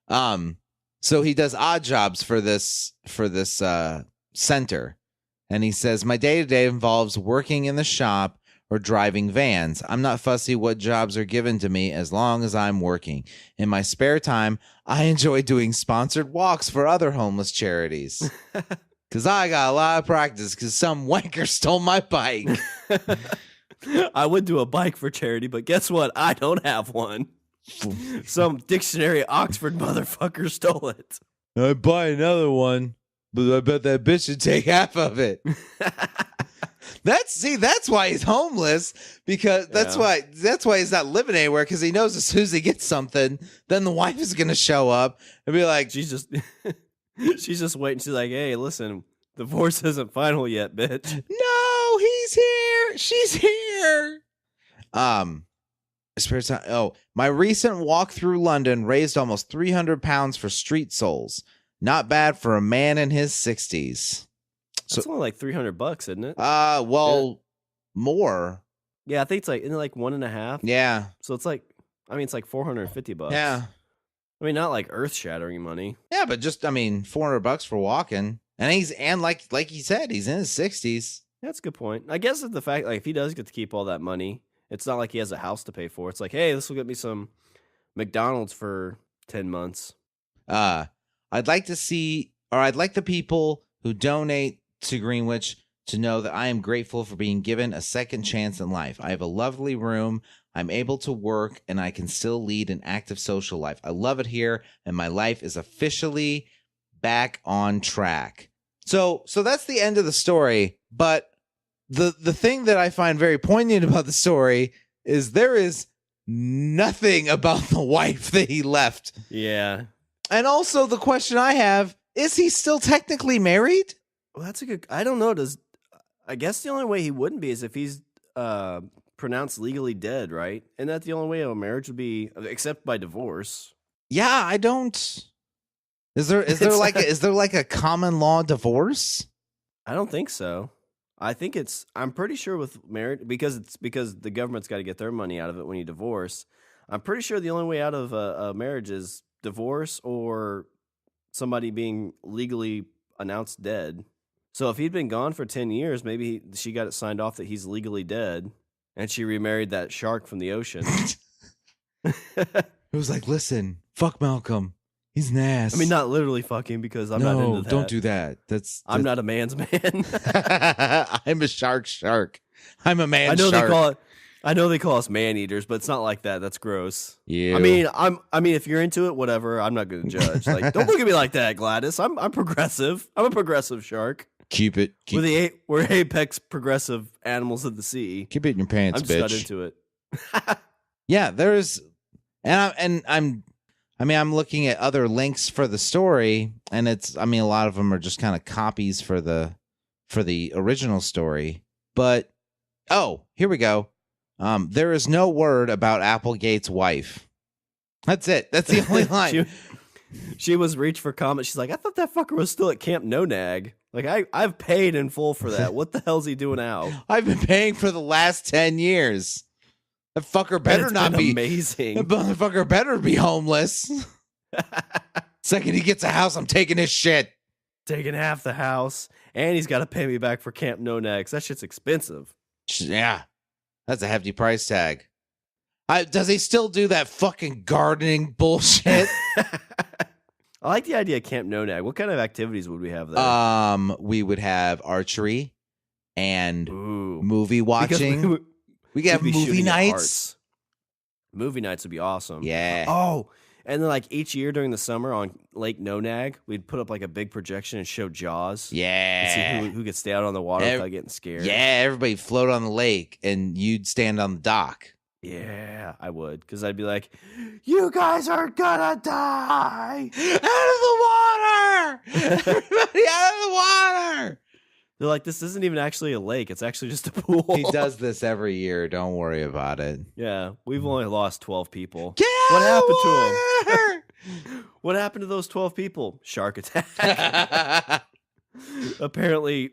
it. So he does odd jobs for this center, and he says my day-to-day involves working in the shop or driving vans. I'm not fussy what jobs are given to me as long as I'm working. In my spare time, I enjoy doing sponsored walks for other homeless charities. Because I got a lot of practice because some wanker stole my bike. I would do a bike for charity, but guess what? I don't have one. Some dictionary Oxford motherfucker stole it. I'd buy another one, but I bet that bitch would take half of it. That's why he's homeless, because that's why he's not living anywhere, because he knows as soon as he gets something, then the wife is gonna show up and be like, she's just waiting. She's like, hey, listen, divorce isn't final yet, bitch. No, he's here. She's here. Spare time. Oh, my recent walk through London raised almost 300 pounds for street souls. Not bad for a man in his 60s. That's only like $300, isn't it? More. Yeah, I think it's like, isn't it like 1.5? Yeah. So it's like, I mean, it's like $450. Yeah. I mean, not like earth-shattering money. Yeah, but just, I mean, $400 for walking, and like he said, he's in his 60s. That's a good point. I guess it's the fact, like, if he does get to keep all that money, it's not like he has a house to pay for. It's like, hey, this will get me some McDonald's for 10 months. I'd like the people who donate to Greenwich to know that I am grateful for being given a second chance in life. I have a lovely room. I'm able to work, and I can still lead an active social life. I love it here, and my life is officially back on track. So that's the end of the story. But the thing that I find very poignant about the story is there is nothing about the wife that he left. Yeah. And also the question I have, is he still technically married? Well, that's a good. I don't know. I guess the only way he wouldn't be is if he's pronounced legally dead, right? And that's the only way a marriage would be, except by divorce. Yeah, I don't. Is there like a common law divorce? I don't think so. I think I'm pretty sure with marriage, because the government's got to get their money out of it when you divorce. I'm pretty sure the only way out of a marriage is divorce or somebody being legally announced dead. So if he'd been gone for 10 years, maybe she got it signed off that he's legally dead, and she remarried that shark from the ocean. It was like, listen, fuck Malcolm. He's an ass. I mean, not literally fucking, because I'm not into that. Don't do that. I'm not a man's man. I'm a shark. I'm a man I know shark. I know they call us man eaters, but it's not like that. That's gross. Yeah. I mean, if you're into it, whatever. I'm not going to judge. Like, don't look at me like that, Gladys. I'm progressive. I'm a progressive shark. Keep it. We're apex progressive animals of the sea. Keep it in your pants, I'm just got into it. Yeah, there's, and I'm looking at other links for the story, and a lot of them are just kind of copies for the original story. But here we go. There is no word about Applegate's wife. That's it. That's the only line. She was reached for comment. She's like, I thought that fucker was still at Camp NoNag. Like, I've paid in full for that. What the hell's he doing now? I've been paying for the last 10 years. That fucker better not be amazing. That motherfucker better be homeless. Second he gets a house, I'm taking his shit. Taking half the house, and he's got to pay me back for Camp NoNag. That shit's expensive. Yeah, that's a hefty price tag. Does he still do that fucking gardening bullshit? I like the idea of Camp NoNag. What kind of activities would we have there? We would have archery and movie watching. We could have movie nights. Movie nights would be awesome. Yeah. Oh, and then like each year during the summer on Lake NoNag, we'd put up like a big projection and show Jaws. Yeah. And see who could stay out on the water without getting scared. Yeah, everybody float on the lake and you'd stand on the dock. Yeah, I would, because I'd be like, you guys are gonna die! Out of the water! Everybody out of the water! They're like, this isn't even actually a lake. It's actually just a pool. He does this every year. Don't worry about it. Yeah, we've only lost 12 people. What happened to them? What happened to those 12 people? Shark attack. Apparently,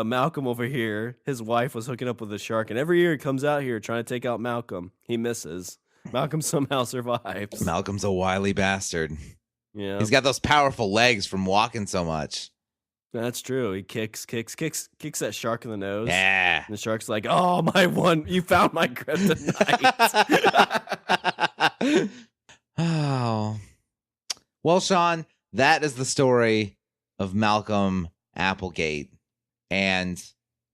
Malcolm over here, his wife was hooking up with a shark, and every year he comes out here trying to take out Malcolm. He misses. Malcolm somehow survives. Malcolm's a wily bastard. Yeah, he's got those powerful legs from walking so much. That's true. He kicks that shark in the nose. Yeah. And the shark's like, oh, you found my kryptonite. Oh. Well, Sean, that is the story of Malcolm Applegate. And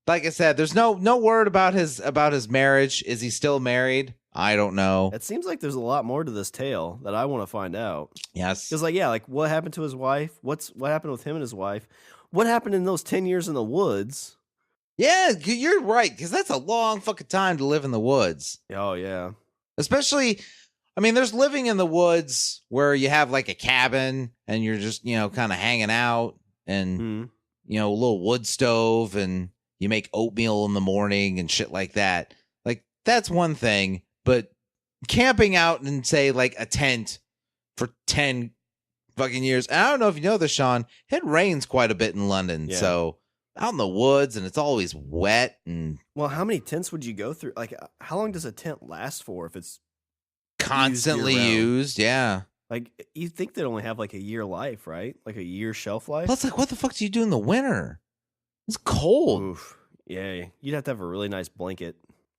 like I said, there's no word about his marriage. Is he still married? I don't know. It seems like there's a lot more to this tale that I want to find out. Yes. Because like what happened to his wife? What happened with him and his wife? What happened in those 10 years in the woods? Yeah, you're right, because that's a long fucking time to live in the woods. Oh, yeah. Especially, there's living in the woods where you have like a cabin and you're just, kind of hanging out and, a little wood stove and you make oatmeal in the morning and shit like that. Like, that's one thing, but camping out in, say, like a tent for 10 fucking years. And I don't know if you know this, Sean. It rains quite a bit in London, so out in the woods, and it's always wet. And well, how many tents would you go through? Like, how long does a tent last for if it's constantly used? Yeah. Like, you think they'd only have like a year life, right? Like a year shelf life. Plus, like, what the fuck do you do in the winter? It's cold. Oof. Yeah, you'd have to have a really nice blanket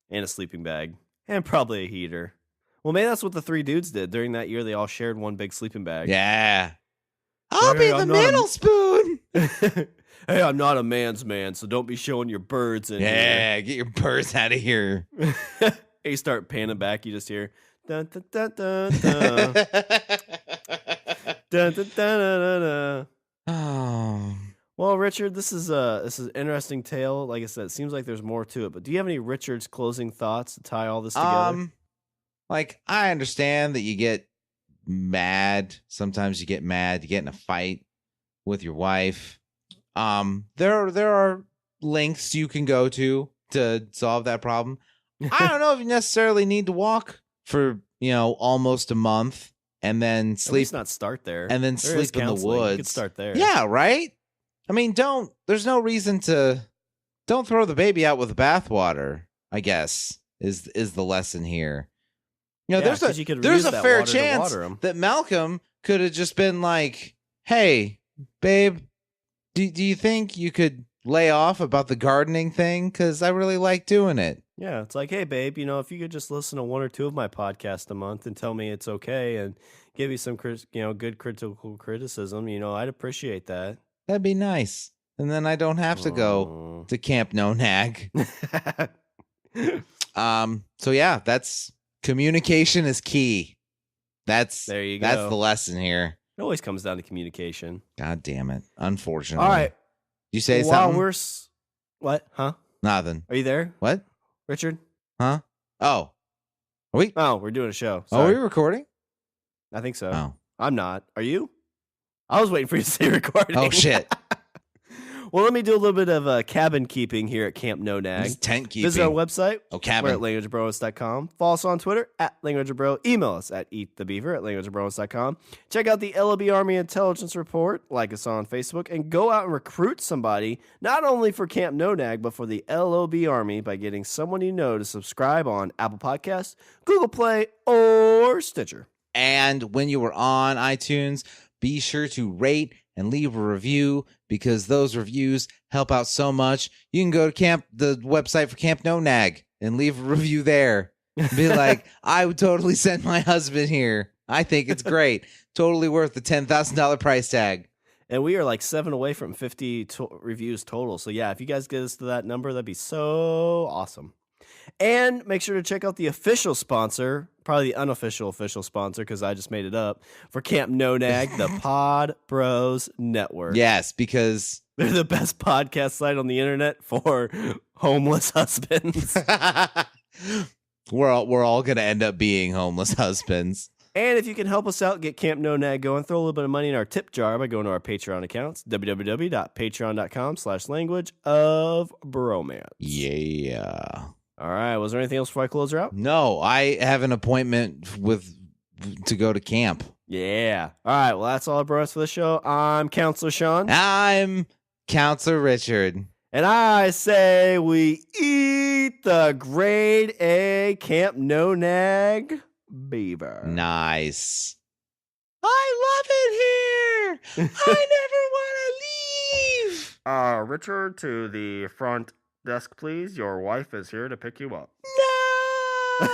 and a sleeping bag and probably a heater. Well, maybe that's what the three dudes did. During that year, they all shared one big sleeping bag. Yeah. I'll be the middle spoon. Hey, I'm not a man's man, so don't be showing your birds in here. Yeah, get your birds out of here. You start panning back, you just hear dun dun dun dun dun. Dun, dun, dun, dun, dun. Oh. Well, Richard, this is an interesting tale. Like I said, it seems like there's more to it. But do you have any Richard's closing thoughts to tie all this together? Like, I understand that you get mad. Sometimes you get mad. You get in a fight with your wife. There are lengths you can go to solve that problem. I don't know if you necessarily need to walk for, almost a month and then sleep. At least not start there. And then there sleep in the woods. You could start there. Yeah, right? There's no reason don't throw the baby out with the bathwater, I guess, is the lesson here. There's a fair chance that Malcolm could have just been like, hey, babe, do you think you could lay off about the gardening thing? Because I really like doing it. Yeah, it's like, hey, babe, if you could just listen to one or two of my podcasts a month and tell me it's okay and give me some good critical criticism, I'd appreciate that. That'd be nice. And then I don't have to go to Camp NoNag. So yeah, that's communication is key. That's There you go. That's the lesson here. It always comes down to communication. God damn it. Unfortunately. All right. You say While something? What? Huh? Nothing. Are you there? What? Richard? Huh? Oh. Are we? Oh, we're doing a show. Oh, are Sorry. we recording? I think so. Oh. I'm not. Are you? I was waiting for you to say recording. Oh, shit. Well, let me do a little bit of cabin keeping here at Camp This is NoNag. tent keeping. Visit our website. Oh, We're cabin. at languageofbros.com. Follow us on Twitter at languageofbro. Email us at eatthebeaver at languageofbros.com. Check out the LOB Army Intelligence Report. Like us on Facebook. And go out and recruit somebody, not only for Camp NoNag, but for the LOB Army by getting someone you know to subscribe on Apple Podcasts, Google Play, or Stitcher. And when you were on iTunes, be sure to rate and leave a review because those reviews help out so much. You can go to the website for Camp NoNag and leave a review there. Be like, I would totally send my husband here. I think it's great. Totally worth the $10,000 price tag. And we are like 7 away from 50 reviews total. So yeah, if you guys get us to that number, that'd be so awesome. And make sure to check out the official sponsor, probably the unofficial official sponsor, because I just made it up, for Camp NoNag, the Pod Bros Network. Yes, because they're the best podcast site on the internet for homeless husbands. we're all going to end up being homeless husbands. And if you can help us out, get Camp NoNag going, throw a little bit of money in our tip jar by going to our Patreon accounts, www.patreon.com/languageofbromance. Yeah. All right. Was there anything else before I close her out? No, I have an appointment to go to camp. Yeah. All right. Well, that's all I brought us for the show. I'm Counselor Sean. I'm Counselor Richard. And I say we eat the grade A Camp NoNag beaver. Nice. I love it here. I never want to leave. Richard, to the front desk, please. Your wife is here to pick you up. No.